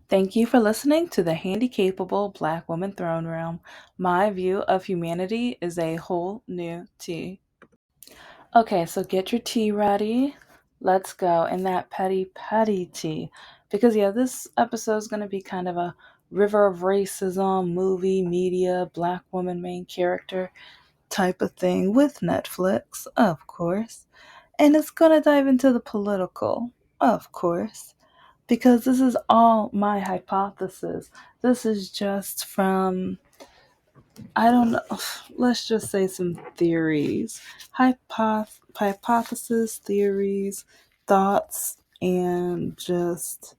Thank you for listening to the Handicapable Black Woman Throne Room. My view of humanity is a whole new tea. Okay, so get your tea ready. Let's go. And that petty tea. Because, yeah, this episode is going to be kind of a river of racism, movie, media, black woman main character type of thing with Netflix, of course. And it's going to dive into the political, of course, because this is all my hypothesis. This is just from, I don't know, let's just say some theories, hypothesis, theories, thoughts, and just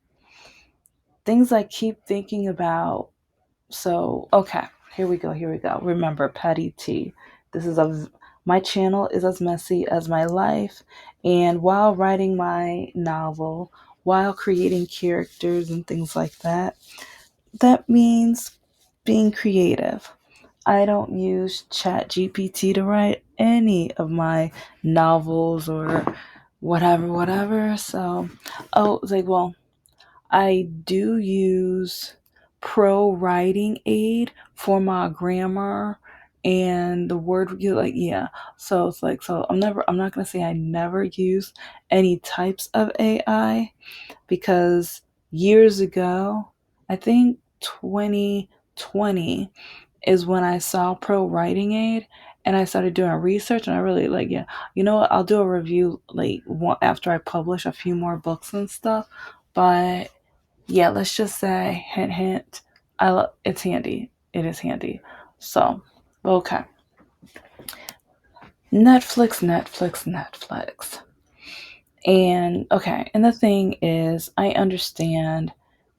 things I keep thinking about. So, okay, here we go. Remember, petty tea. This is my channel is as messy as my life, and while writing my novel, while creating characters and things like that, that means being creative. I don't use Chat GPT to write any of my novels or whatever. So, oh, it's like, well, I do use Pro Writing Aid for my grammar and the word you like, yeah. So it's like, so I'm not gonna say I never use any types of AI, because years ago, I think 2020 is when I saw Pro Writing Aid and I started doing research, and I really like, yeah, you know what? I'll do a review like after I publish a few more books and stuff. But yeah, let's just say, hint, hint, it's handy. It is handy. So, okay. Netflix. And okay, and the thing is, I understand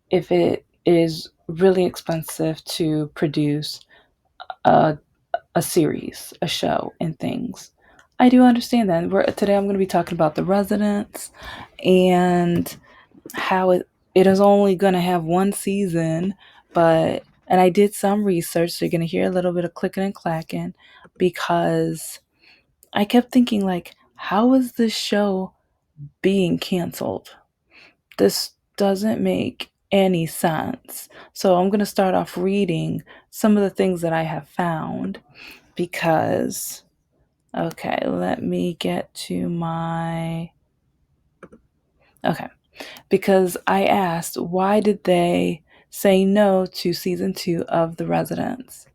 if it is really expensive to produce a, a series, a show, and things. I do understand that. Today I'm going to be talking about The Residents and how it is only going to have one season, but and I did some research, so you're going to hear a little bit of clicking and clacking, because I kept thinking, like, how is this show being canceled? This doesn't make any sense. So I'm going to start off reading some of the things that I have found, because okay, let me get to my okay. Because I asked, why did they say no to season 2 of The Residents?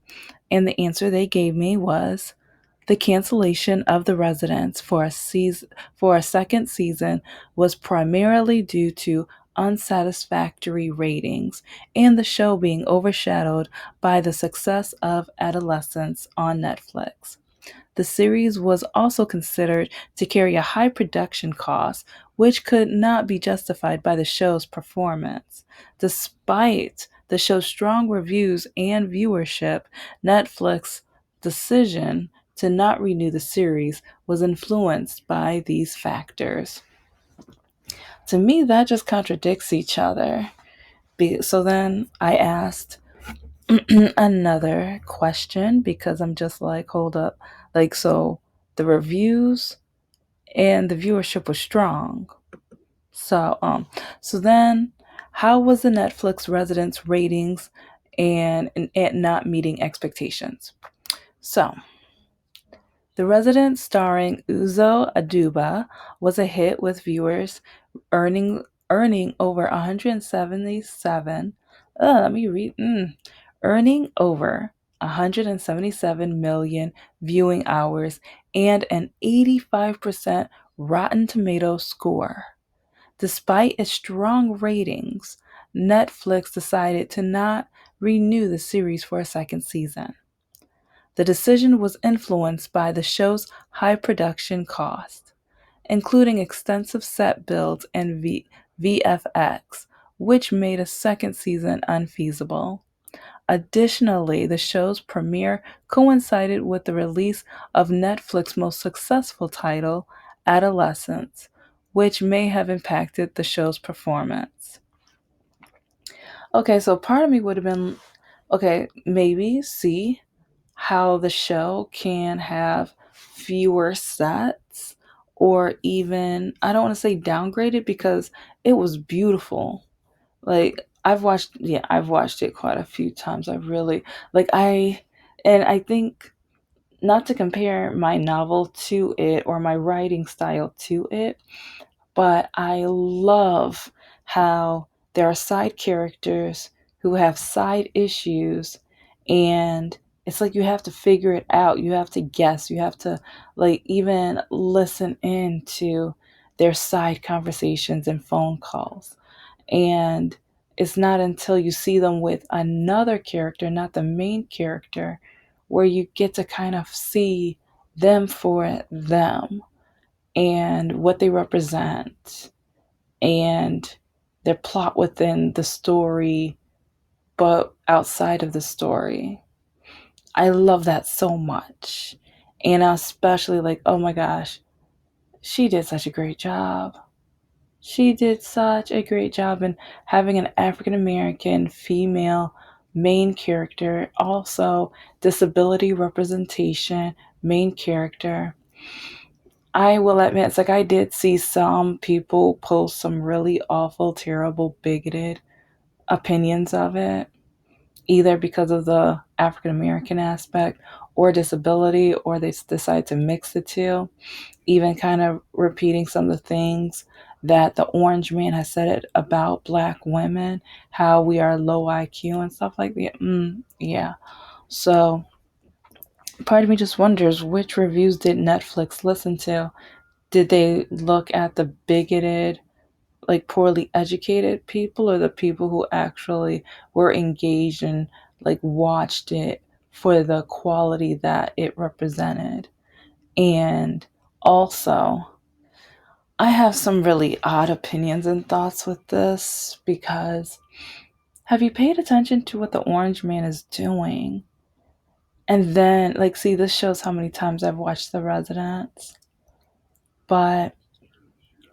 And the answer they gave me was the cancellation of The Residents for a second season was primarily due to unsatisfactory ratings and the show being overshadowed by the success of Adolescence on Netflix. The series was also considered to carry a high production cost, which could not be justified by the show's performance. Despite the show's strong reviews and viewership, Netflix's decision to not renew the series was influenced by these factors. To me, that just contradicts each other. So then I asked another question, because I'm just like, hold up. Like, so the reviews and the viewership was strong. So, so then how was the Netflix Residents ratings and it not meeting expectations? So, The Resident, starring Uzo Aduba, was a hit with viewers earning earning over 177. Let me read. Earning over 177 million viewing hours and an 85% Rotten Tomato score. Despite its strong ratings, Netflix decided to not renew the series for a second season. The decision was influenced by the show's high production cost, including extensive set builds and VFX, which made a second season unfeasible. Additionally, the show's premiere coincided with the release of Netflix's most successful title, Adolescence, which may have impacted the show's performance. Okay, so part of me would have been, okay, maybe see how the show can have fewer sets, or even, I don't want to say downgraded, because it was beautiful. Like, I've watched it quite a few times. I really like and I think, not to compare my novel to it or my writing style to it, but I love how there are side characters who have side issues, and it's like you have to figure it out. You have to guess. You have to like even listen in to their side conversations and phone calls. And it's not until you see them with another character, not the main character, where you get to kind of see them for them and what they represent and their plot within the story, but outside of the story. I love that so much. And I especially like, oh my gosh, she did such a great job. She did such a great job in having an African American female main character, also disability representation main character. I will admit, it's like I did see some people post some really awful, terrible, bigoted opinions of it, either because of the African American aspect or disability, or they decide to mix the two, even kind of repeating some of the things that the orange man has said it about black women, how we are low IQ and stuff like that. Yeah. So part of me just wonders, which reviews did Netflix listen to? Did they look at the bigoted, like poorly educated people, or the people who actually were engaged and like watched it for the quality that it represented? And also, I have some really odd opinions and thoughts with this because have you paid attention to what the orange man is doing? And then, like, see, this shows how many times I've watched The Residents, but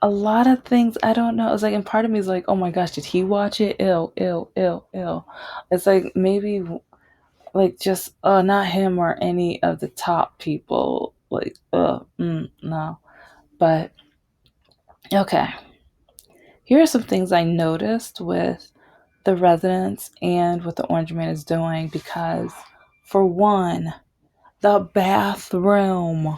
a lot of things I don't know. It's like, and part of me is like, oh my gosh, did he watch it? Ill, ill, ill, ill. It's like maybe like just not him or any of the top people. Like, no. But okay, here are some things I noticed with the residents and what the Orange Man is doing. Because, for one, the bathroom.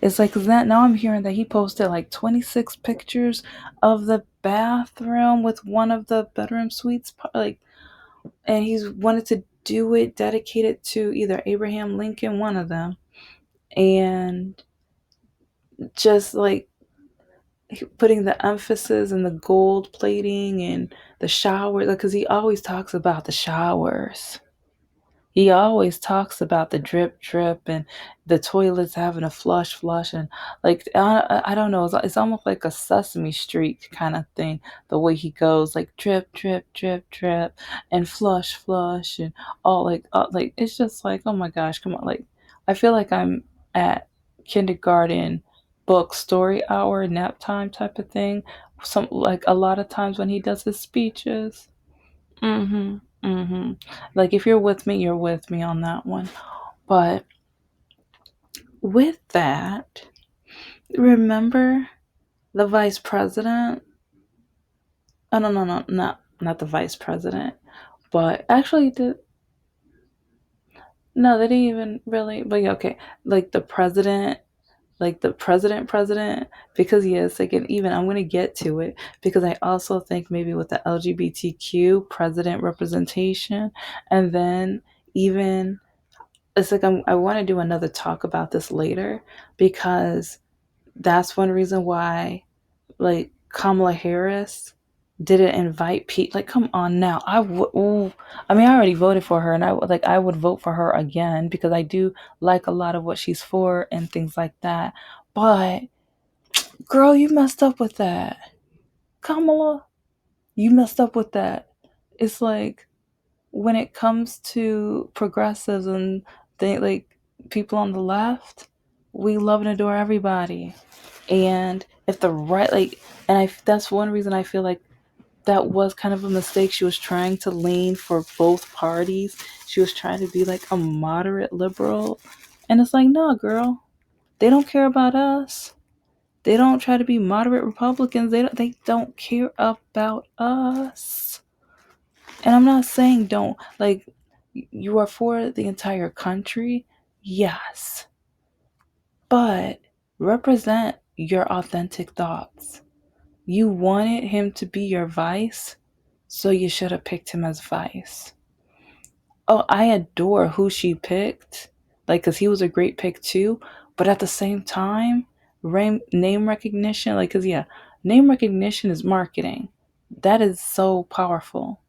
It's like, 'cause that now I'm hearing that he posted like 26 pictures of the bathroom with one of the bedroom suites, like, and he's wanted to do it dedicated to either Abraham Lincoln, one of them, and just like putting the emphasis and the gold plating and the shower, because he always talks about the showers. He always talks about the drip drip and the toilets having a flush and like I don't know, it's almost like a Sesame Street kind of thing. The way he goes like drip drip drip drip and flush and all like it's just like, oh my gosh, come on, like I feel like I'm at kindergarten book story hour nap time type of thing. Some like a lot of times when he does his speeches. Mhm. Mhm. Like if you're with me on that one. But with that, remember the vice president? Oh no, not the vice president. But actually the no, they didn't even really, but yeah, okay. Like the president, like the president, because yes, like, and even I'm gonna get to it because I also think maybe with the LGBTQ president representation, and then even it's like I want to do another talk about this later because that's one reason why like Kamala Harris didn't invite Pete. Like, come on now. I mean, I already voted for her, and I would vote for her again because I do like a lot of what she's for and things like that. But girl, you messed up with that, Kamala. You messed up with that. It's like when it comes to progressives and like people on the left, we love and adore everybody. And if the right, like, and that's one reason I feel like that was kind of a mistake. She was trying to lean for both parties. She was trying to be like a moderate liberal. And it's like, no, girl, they don't care about us. They don't try to be moderate Republicans. They don't care about us. And I'm not saying don't, like, you are for the entire country, yes, but represent your authentic thoughts. You wanted him to be your vice, so you should have picked him as vice. Oh, I adore who she picked, like, because he was a great pick too. But at the same time, name recognition, like, because yeah, name recognition is marketing. That is so powerful.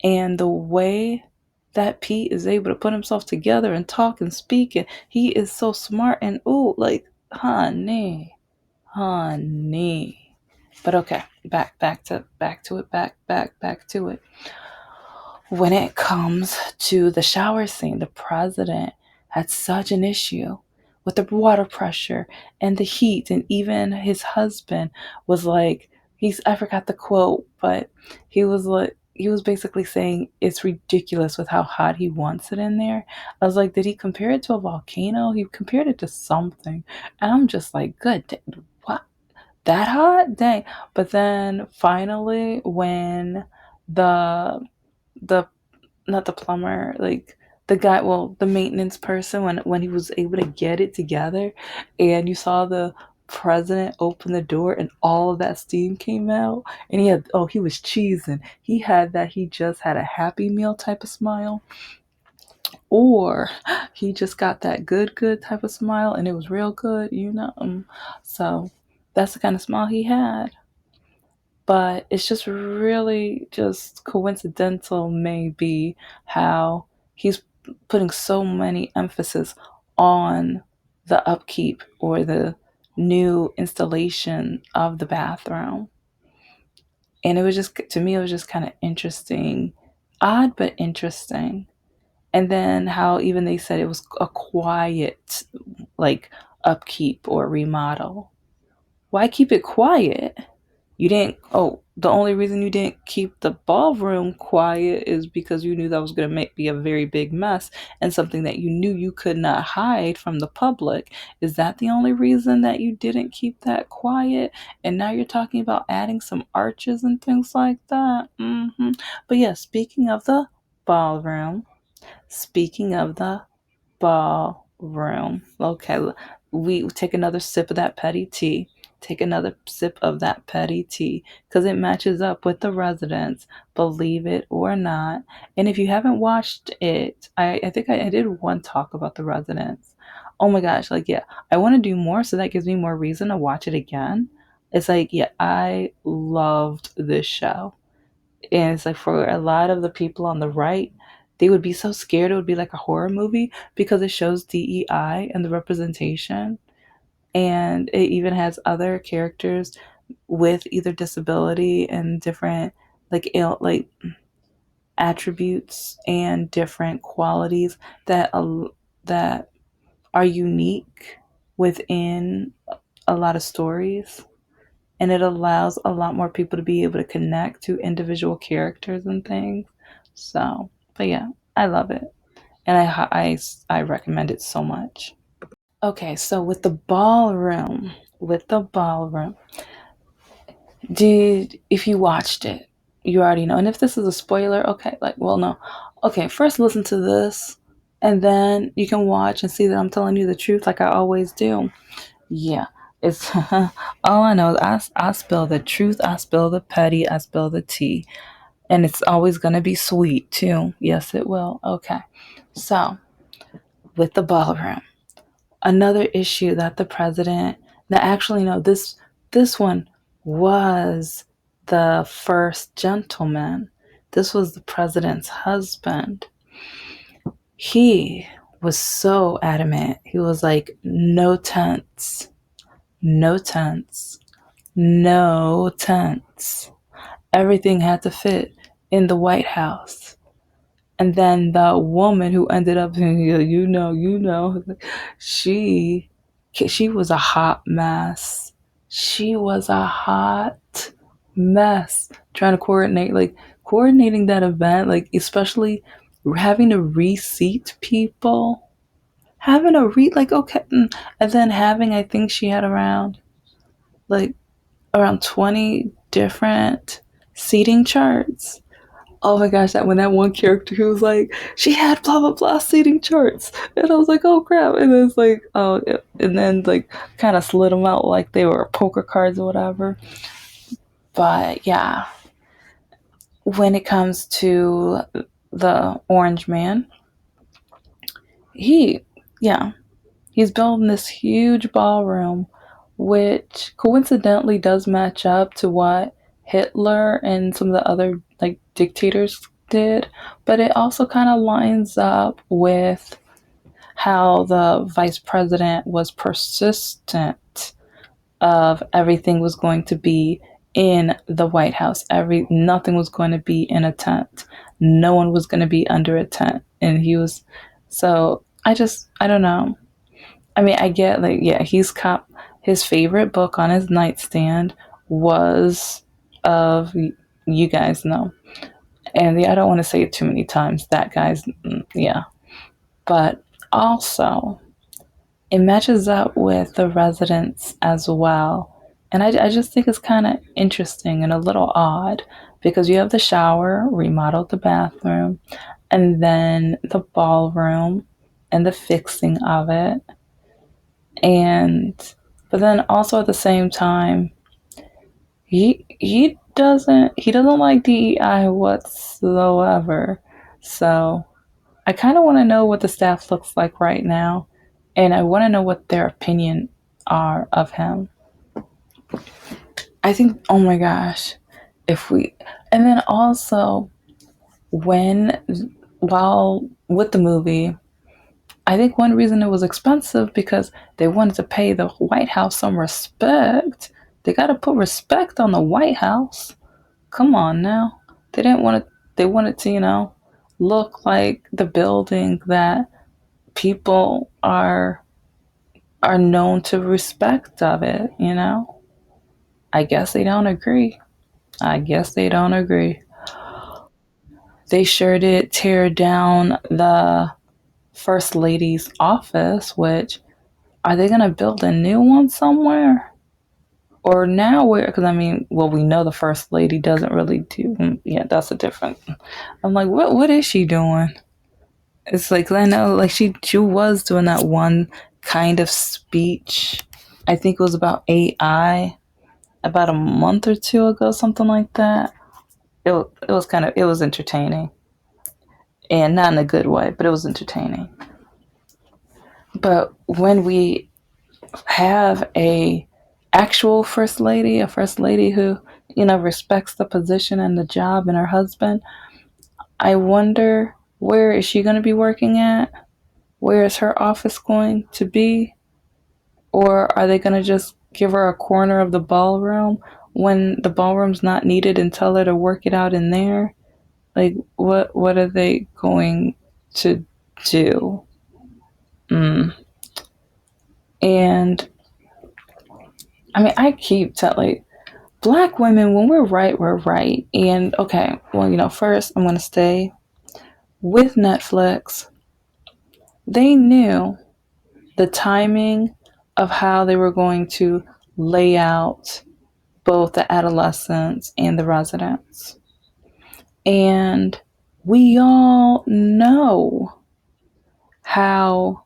And the way that Pete is able to put himself together and talk and speak, and he is so smart and ooh, like, honey. But okay, back to it. When it comes to the shower scene, the president had such an issue with the water pressure and the heat, and even his husband was like, I forgot the quote, but he was basically saying it's ridiculous with how hot he wants it in there. I was like, did he compare it to a volcano? He compared it to something. And I'm just like, what? That hot? Dang. But then finally, when the the not the plumber, like the guy, well, the maintenance person, when he was able to get it together, and you saw the president open the door and all of that steam came out, and he was cheesing. He had that he just had a happy meal type of smile, or he just got that good type of smile, and it was real good, you know. So that's the kind of smile he had. But it's just really just coincidental, maybe, how he's putting so many emphasis on the upkeep or the new installation of the bathroom. And it was just, to me, it was just kind of interesting, odd but interesting. And then how even they said it was a quiet, like, upkeep or remodel. Why keep it quiet? You didn't, oh, the only reason you didn't keep the ballroom quiet is because you knew that was going to be a very big mess and something that you knew you could not hide from the public. Is that the only reason that you didn't keep that quiet? And now you're talking about adding some arches and things like that. But yeah, speaking of the ballroom. Okay, we take another sip of that petty tea. Take another sip of that petty tea because it matches up with the residents, believe it or not. And if you haven't watched it, I think I did one talk about the residents. Oh my gosh, like, yeah, I want to do more so that gives me more reason to watch it again. It's like, yeah, I loved this show. And it's like for a lot of the people on the right, they would be so scared it would be like a horror movie because it shows DEI and the representation. And it even has other characters with either disability and different, like, like attributes and different qualities that are unique within a lot of stories, and it allows a lot more people to be able to connect to individual characters and things. So, but yeah, I love it, and I recommend it so much. Okay, so with the ballroom, did if you watched it, you already know. And if this is a spoiler, okay, like, well, no, okay, first listen to this, and then you can watch and see that I'm telling you the truth, like I always do. Yeah, it's all I know. I spill the truth. I spill the petty. I spill the tea, and it's always gonna be sweet too. Yes, it will. Okay, so with the ballroom, another issue that the president. Now, actually, no, this one was the first gentleman. This was the president's husband. He was so adamant. He was like, no tents, no tents, no tents. Everything had to fit in the White House. And then the woman who ended up, she she was a hot mess. She was a hot mess trying to coordinating that event, like, especially having to reseat people, having to like, okay, and then having, I think she had like around 20 different seating charts. Oh my gosh, that when that one character who was like, she had blah blah blah seating charts, and I was like, oh crap, and then it's like, oh, and then like kind of slid them out like they were poker cards or whatever. But yeah, when it comes to the Orange Man, he, yeah, he's building this huge ballroom, which coincidentally does match up to what Hitler and some of the other like dictators did, but it also kind of lines up with how the vice president was persistent of everything was going to be in the White House. Nothing was going to be in a tent. No one was going to be under a tent, and he was. So I don't know. I mean, I get like yeah, he's cop. His favorite book on his nightstand was of you guys know, and yeah, I don't want to say it too many times. That guy's yeah, but also it matches up with the residents as well. And I just think it's kind of interesting and a little odd because you have the shower, remodeled the bathroom, and then the ballroom and the fixing of it. And, but then also at the same time, he doesn't like DEI whatsoever. So I kind of want to know what the staff looks like right now, and I want to know what their opinion are of him. I think, oh my gosh, if we, and then also when, while with the movie, I think one reason it was expensive because they wanted to pay the White House some respect. They got to put respect on the White House. Come on now. They didn't want to, they wanted to, look like the building that people are known to respect of it. I guess they don't agree. I guess they don't agree. They sure did tear down the first lady's office, which are they going to build a new one somewhere? Or now where, because I mean, well, we know the first lady doesn't really do, yeah, that's a different. I'm like, what is she doing? It's like, I know, like, she was doing that one kind of speech. I think it was about AI about a month or two ago, something like that. It was kind of, it was entertaining. And not in a good way, but it was entertaining. But when we have a first lady who, respects the position and the job and her husband, I wonder where is she going to be working at? Where is her office going to be? Or are they going to just give her a corner of the ballroom when the ballroom's not needed and tell her to work it out in there? Like, what are they going to do? Mm. And I mean, I keep telling black women, when we're right, we're right. And okay, well, first I'm going to stay with Netflix. They knew the timing of how they were going to lay out both the adolescents and the residents. And we all know how,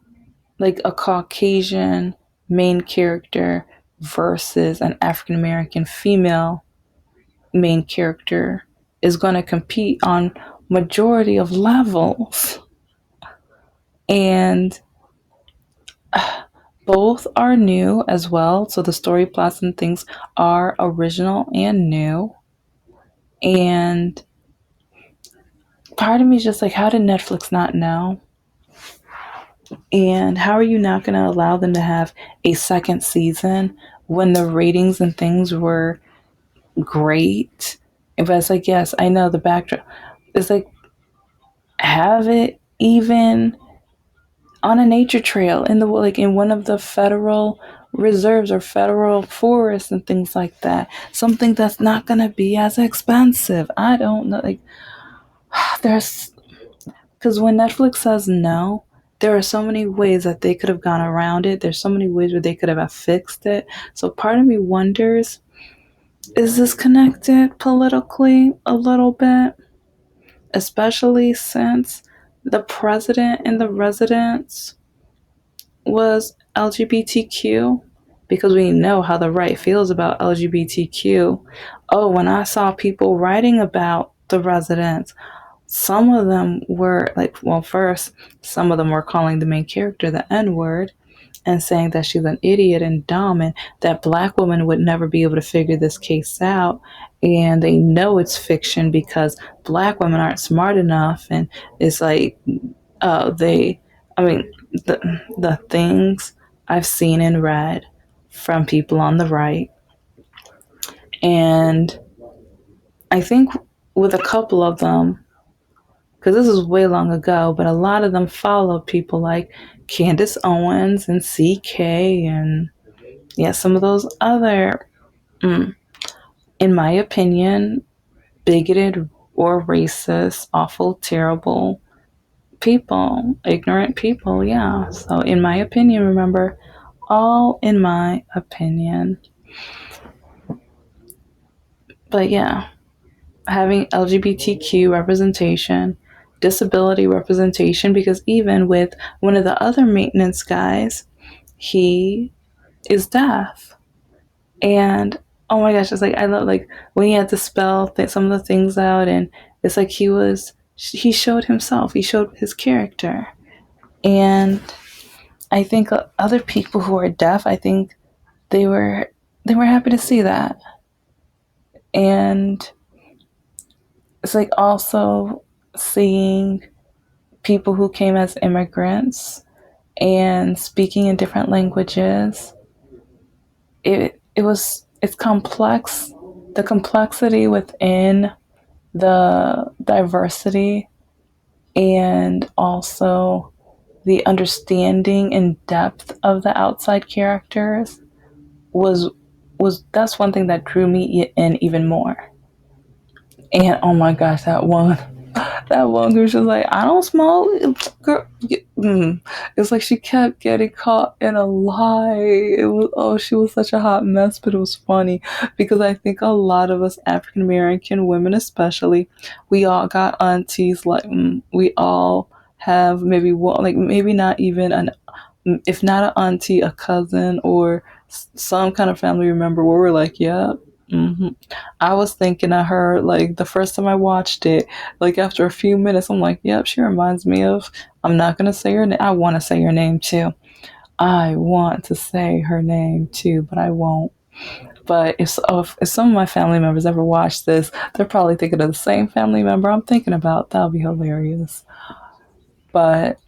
like, a Caucasian main character versus an African American female main character is going to compete on majority of levels. And both are new as well. So the story plots and things are original and new. And part of me is just like, how did Netflix not know? And how are you not going to allow them to have a second season when the ratings and things were great? But it's like, yes, I know the backdrop. It's like, have it even on a nature trail in the like in one of the federal reserves or federal forests and things like that. Something that's not going to be as expensive. I don't know. Like, there's because when Netflix says no, there are so many ways that they could have gone around it. There's so many ways where they could have fixed it. So part of me wonders, is this connected politically a little bit? especially since the president and the residents was LGBTQ, because we know how the right feels about LGBTQ. Oh, when I saw people writing about the residents, some of them were like, well, first, some of them were calling the main character the N word and saying that she's an idiot and dumb and that black women would never be able to figure this case out. And they know it's fiction because black women aren't smart enough. And it's like, they, I mean, the things I've seen and read from people on the right. And I think with a couple of them, because this is way long ago, but a lot of them follow people like Candace Owens and CK and yeah, some of those other, mm, in my opinion, bigoted or racist, awful, terrible people, ignorant people. Yeah. So, in my opinion, remember, all in my opinion. But yeah, having LGBTQ representation, disability representation, because even with one of the other maintenance guys, he is deaf. And oh my gosh, it's like I love like when he had to spell some of the things out, and it's like he showed himself, he showed his character, and I think other people who are deaf, I think they were they were happy to see that, and it's like also seeing people who came as immigrants and speaking in different languages. It's complex. The complexity within the diversity and also the understanding and depth of the outside characters was that's one thing that drew me in even more. And oh my gosh, that one girl, she was like, I don't smoke. Girl, it's like she kept getting caught in a lie. It was, oh, she was such a hot mess, but it was funny because I think a lot of us African American women, especially, we all got aunties. Like, we all have maybe one, like maybe not even an, if not an auntie, a cousin, or some kind of family member where we're like, yeah. hmm I was thinking of her like the first time I watched it. Like after a few minutes, I'm like, "Yep, she reminds me of." I'm not gonna say her name. I want to say her name too. I want to say her name too, but I won't. But if some of my family members ever watch this, they're probably thinking of the same family member I'm thinking about. That'll be hilarious. But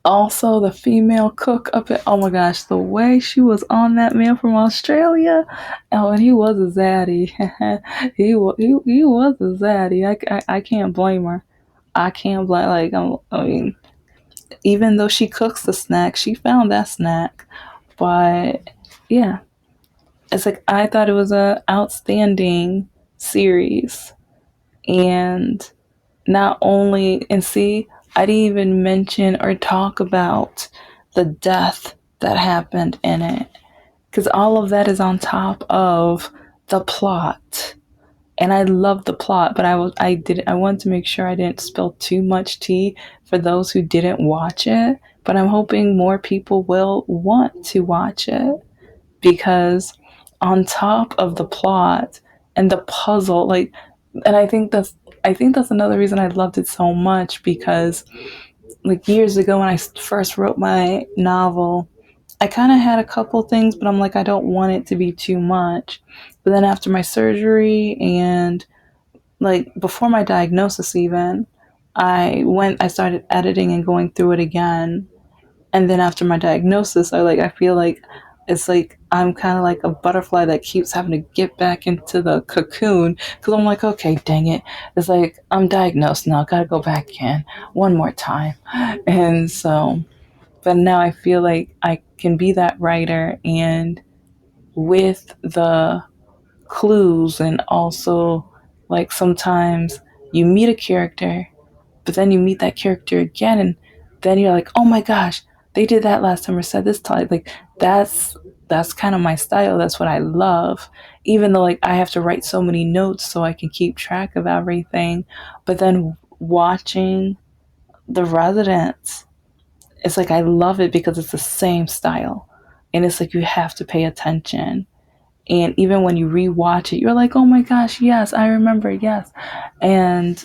also the female cook up at, oh my gosh, the way she was on that man from Australia. Oh, and he was a zaddy. He was a zaddy. I can't blame her. I can't blame, like, I mean, even though she cooks the snack, she found that snack. But yeah, it's like I thought it was a outstanding series. And not only, and see, I didn't even mention or talk about the death that happened in it, because all of that is on top of the plot. And I love the plot, but I wanted to make sure I didn't spill too much tea for those who didn't watch it, but I'm hoping more people will want to watch it, because on top of the plot and the puzzle, like, and I think that's another reason I loved it so much, because like years ago when I first wrote my novel, I kind of had a couple things, but I'm like, I don't want it to be too much. But then after my surgery and like before my diagnosis even, I started editing and going through it again. And then after my diagnosis, I feel like it's like I'm kind of like a butterfly that keeps having to get back into the cocoon, because I'm like, okay, dang it, it's like I'm diagnosed now, gotta go back in one more time. And so, but now I feel like I can be that writer, and with the clues, and also like sometimes you meet a character, but then you meet that character again, and then you're like, oh my gosh, they did that last time or said this time. Like that's that's kind of my style. That's what I love. Even though like I have to write so many notes so I can keep track of everything. But then watching The Residents, it's like I love it because it's the same style. And it's like you have to pay attention. And even when you rewatch it, you're like, oh my gosh, yes, I remember, yes. And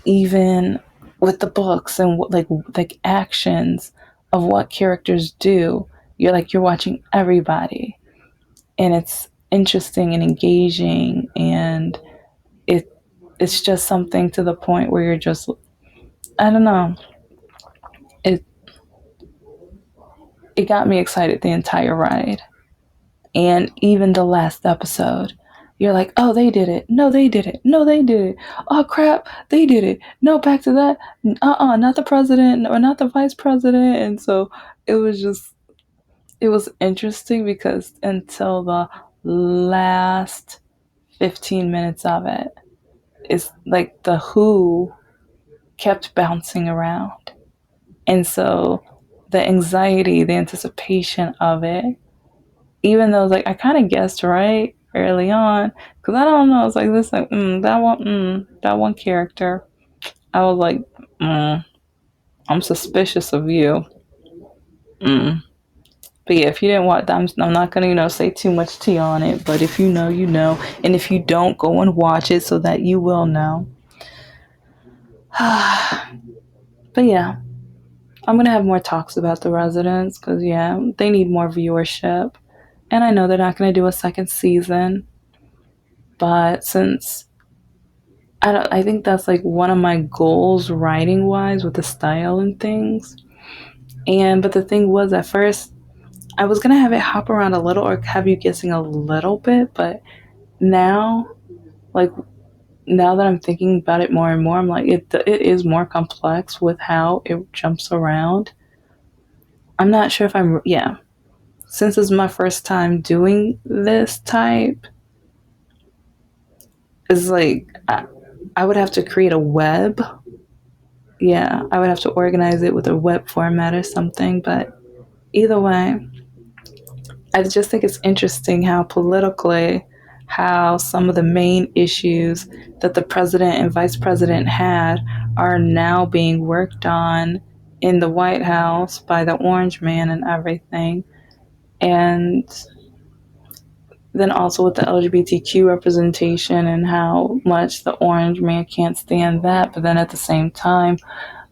even with the books and like actions of what characters do, you're watching everybody, and it's interesting and engaging, and it it's just something to the point where you're just, I don't know, it it got me excited the entire ride. And even the last episode, you're like, oh, they did it. No, they did it. No, they did it. Oh, crap. They did it. No, back to that. Not the president or not the vice president. And so it was just, it was interesting because until the last 15 minutes of it, it's like the who kept bouncing around. And so the anxiety, the anticipation of it, even though like I kind of guessed right early on, because I don't know, it's like this, like that one character. I was like, I'm suspicious of you. Mm. But yeah, if you didn't watch, I'm not gonna say too much tea on it. But if you know, you know, and if you don't, go and watch it so that you will know. But yeah, I'm gonna have more talks about The Residents because yeah, they need more viewership, and I know they're not gonna do a second season. But since I think that's like one of my goals writing wise with the style and things. And but the thing was, at first I was gonna have it hop around a little or have you guessing a little bit, but now, like now that I'm thinking about it more and more, I'm like it is more complex with how it jumps around. I'm not sure if I'm, yeah. Since it's my first time doing this type, it's like I would have to create a web. Yeah, I would have to organize it with a web format or something. But either way, I just think it's interesting how politically, how some of the main issues that the president and vice president had are now being worked on in the White House by the Orange Man and everything. And then also with the LGBTQ representation and how much the Orange Man can't stand that. But then at the same time,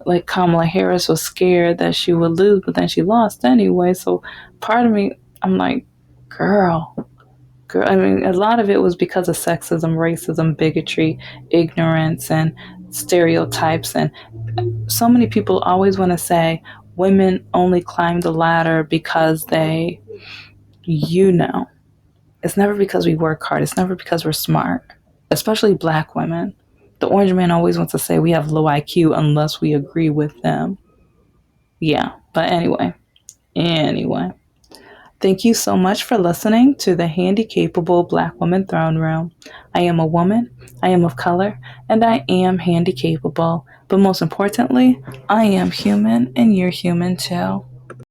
like Kamala Harris was scared that she would lose, but then she lost anyway. So part of me, I'm like, girl, girl. I mean, a lot of it was because of sexism, racism, bigotry, ignorance, and stereotypes. And so many people always want to say women only climb the ladder because they, you know, it's never because we work hard. It's never because we're smart, especially black women. The Orange Man always wants to say we have low IQ unless we agree with them. Yeah, but anyway. Thank you so much for listening to the Handicapable Black Woman Throne Room. I am a woman, I am of color, and I am handicapable. But most importantly, I am human and you're human too.